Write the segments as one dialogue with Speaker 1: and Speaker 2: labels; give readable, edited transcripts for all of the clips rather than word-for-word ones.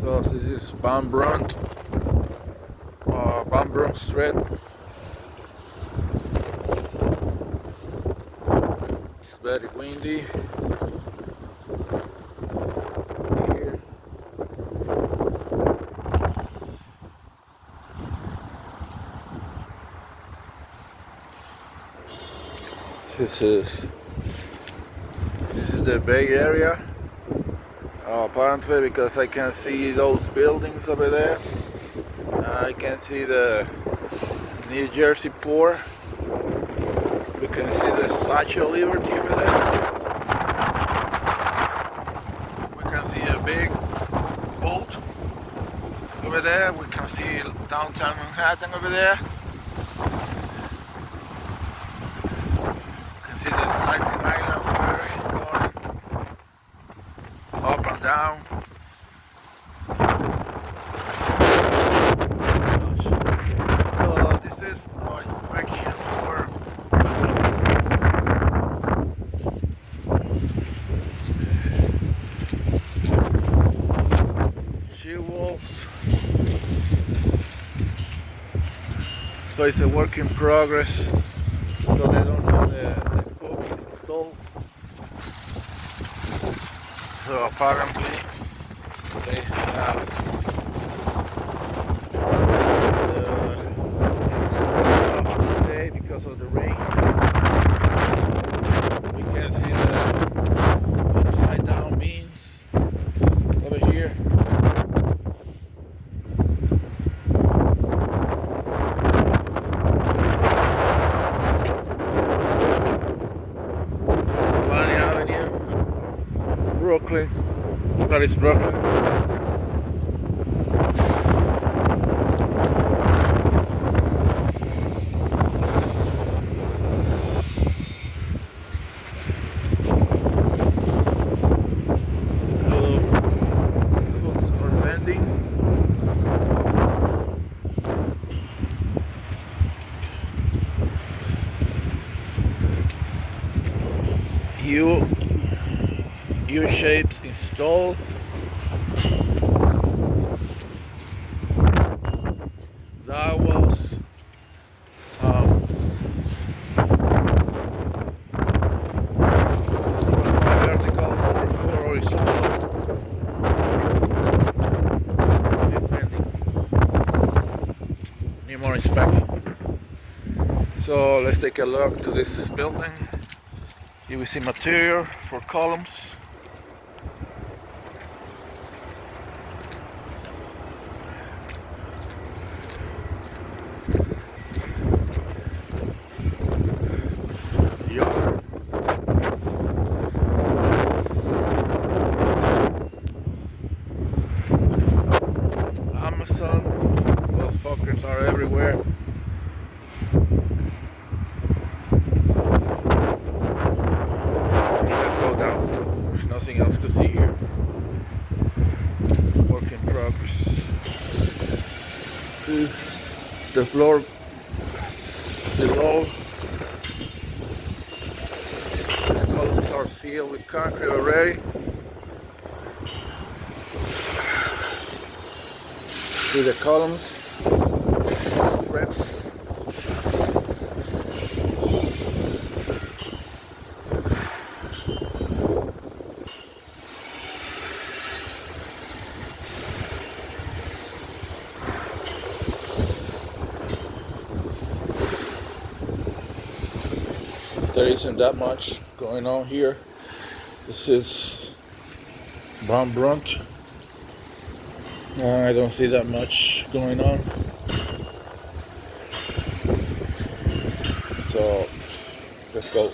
Speaker 1: because this is brunt Street. It's very windy here. This is the Bay Area. Apparently, because I can see those buildings over there. I can see the New Jersey port. We can see the Statue of Liberty over there. We can see a big boat over there. We can see downtown Manhattan over there. We can see the Cycling Island ferry going up and down. So it's a work in progress, so they don't have the hooks installed. So apparently they have today because of the rain. We can see the upside down beams over here. Brooklyn, that is Brooklyn. Hooks are bending. U-shapes installed. That was vertical, number 4 horizontal. Still pending. Need more inspection. So let's take a look to this building. Here we see material for columns. Amazon, those fuckers are everywhere. Let's go down. There's nothing else to see here. Work in progress. The floor below. These columns are filled with concrete already. See the columns stripped. There isn't that much going on here. This is brunt. I don't see that much going on. So let's go.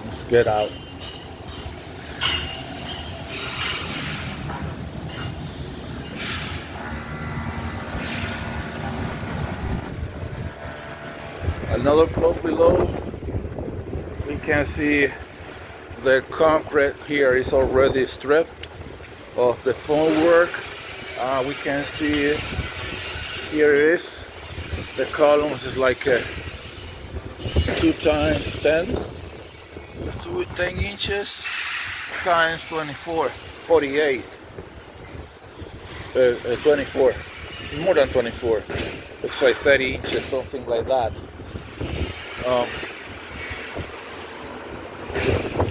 Speaker 1: Let's get out. Another floor below. We can see the concrete here is already stripped of the formwork. We can see here it is. The columns is like a 2 times 10, 10 inches times 24, 48. 24, more than 24. Looks like 30 inches, something like that.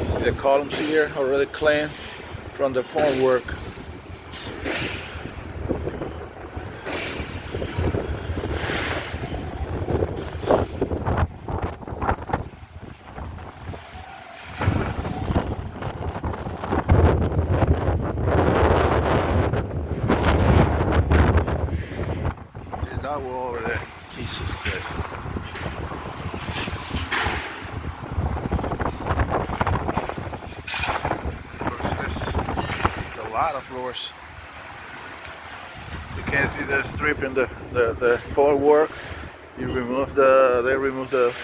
Speaker 1: See the columns here already clean from the formwork. That wall over there, Jesus Christ. There's a lot of floors. You can't see the strip in the formwork. You remove they remove the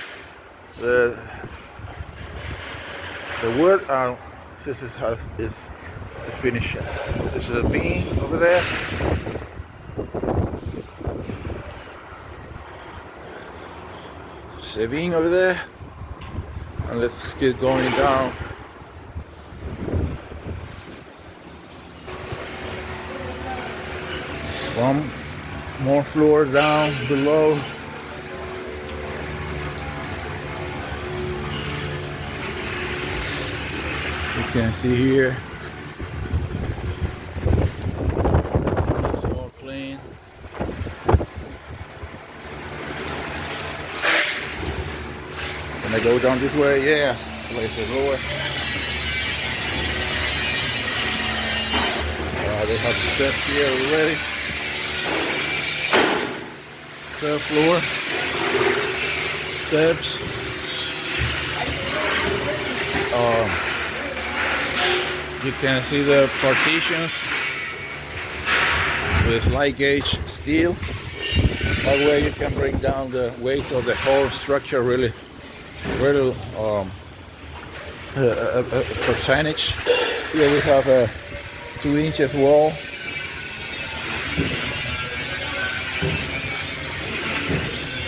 Speaker 1: wood. This is how is the finish. This is a beam over there. Saving over there, and let's get going down. One more floor down below. You can see here. It's all clean. When I go down this way, yeah, place is lower. They have steps here already. Third floor, steps. You can see the partitions with light gauge steel. That way you can bring down the weight of the whole structure really percentage. Here we have a 2 inches wall.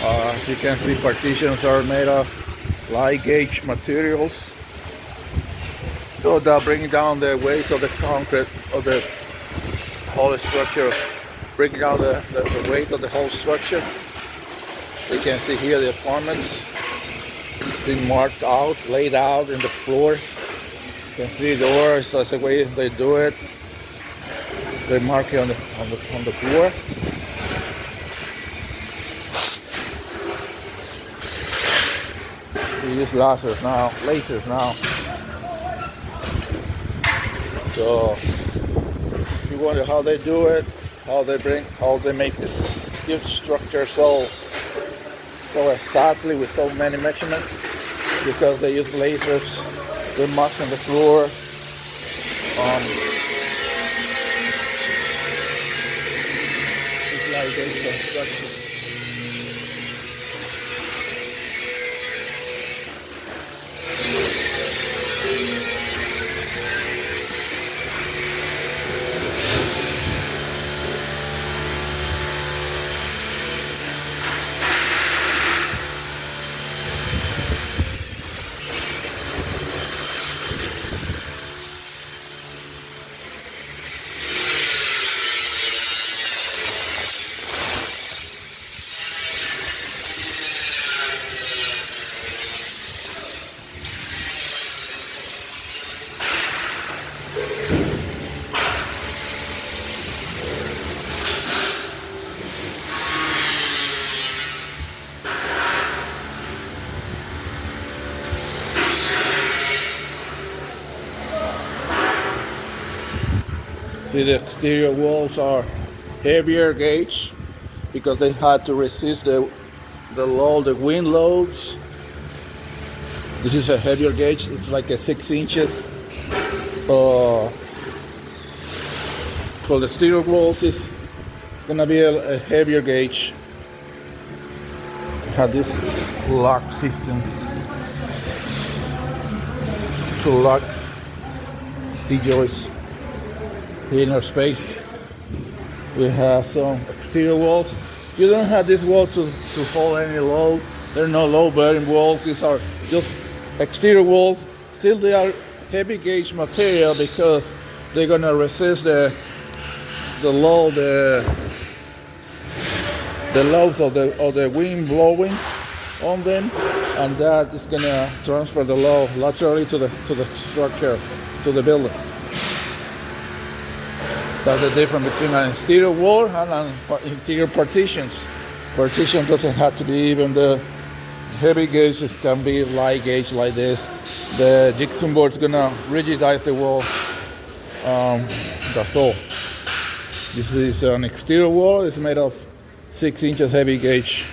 Speaker 1: As you can see, partitions are made of light gauge materials, so that bring down the weight of the concrete of the whole structure, bring down the weight of the whole structure. You can see here the apartments been marked out, laid out in the floor. You can see the doors, that's the way they do it. They mark it on the floor. We use lasers now. So if you wonder how they do it, how they make this huge structure so exactly with so many measurements, because they use lasers. They mark on the floor. It's like a construction. See, the exterior walls are heavier gauge because they had to resist the wind loads. This is a heavier gauge. It's like a 6 inches. For the exterior walls, it's gonna be a heavier gauge. Have this lock systems to lock C-joists. Inner space. We have some exterior walls. You don't have this wall to hold any load. There are no load bearing walls. These are just exterior walls. Still they are heavy gauge material because they're gonna resist the the load, the loads of the wind blowing on them, and that is gonna transfer the load laterally to the structure, to the building. That's the difference between an exterior wall and an interior partitions. Partition doesn't have to be even the heavy gauge, it can be light gauge like this. The gypsum board is gonna rigidize the wall. That's all. This is an exterior wall. It's made of 6 inches heavy gauge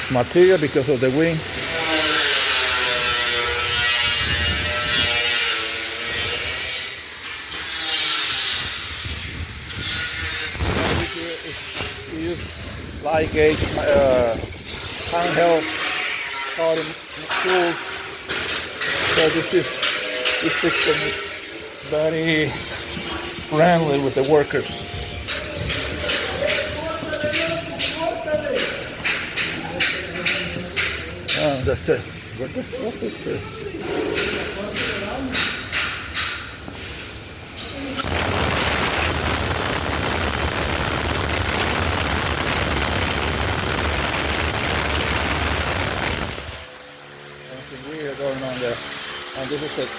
Speaker 1: material because of the wing. We use light gauge handheld cutting tools. So this system is very friendly with the workers. That's it. What the fuck is this? Something weird going on there. And this is it.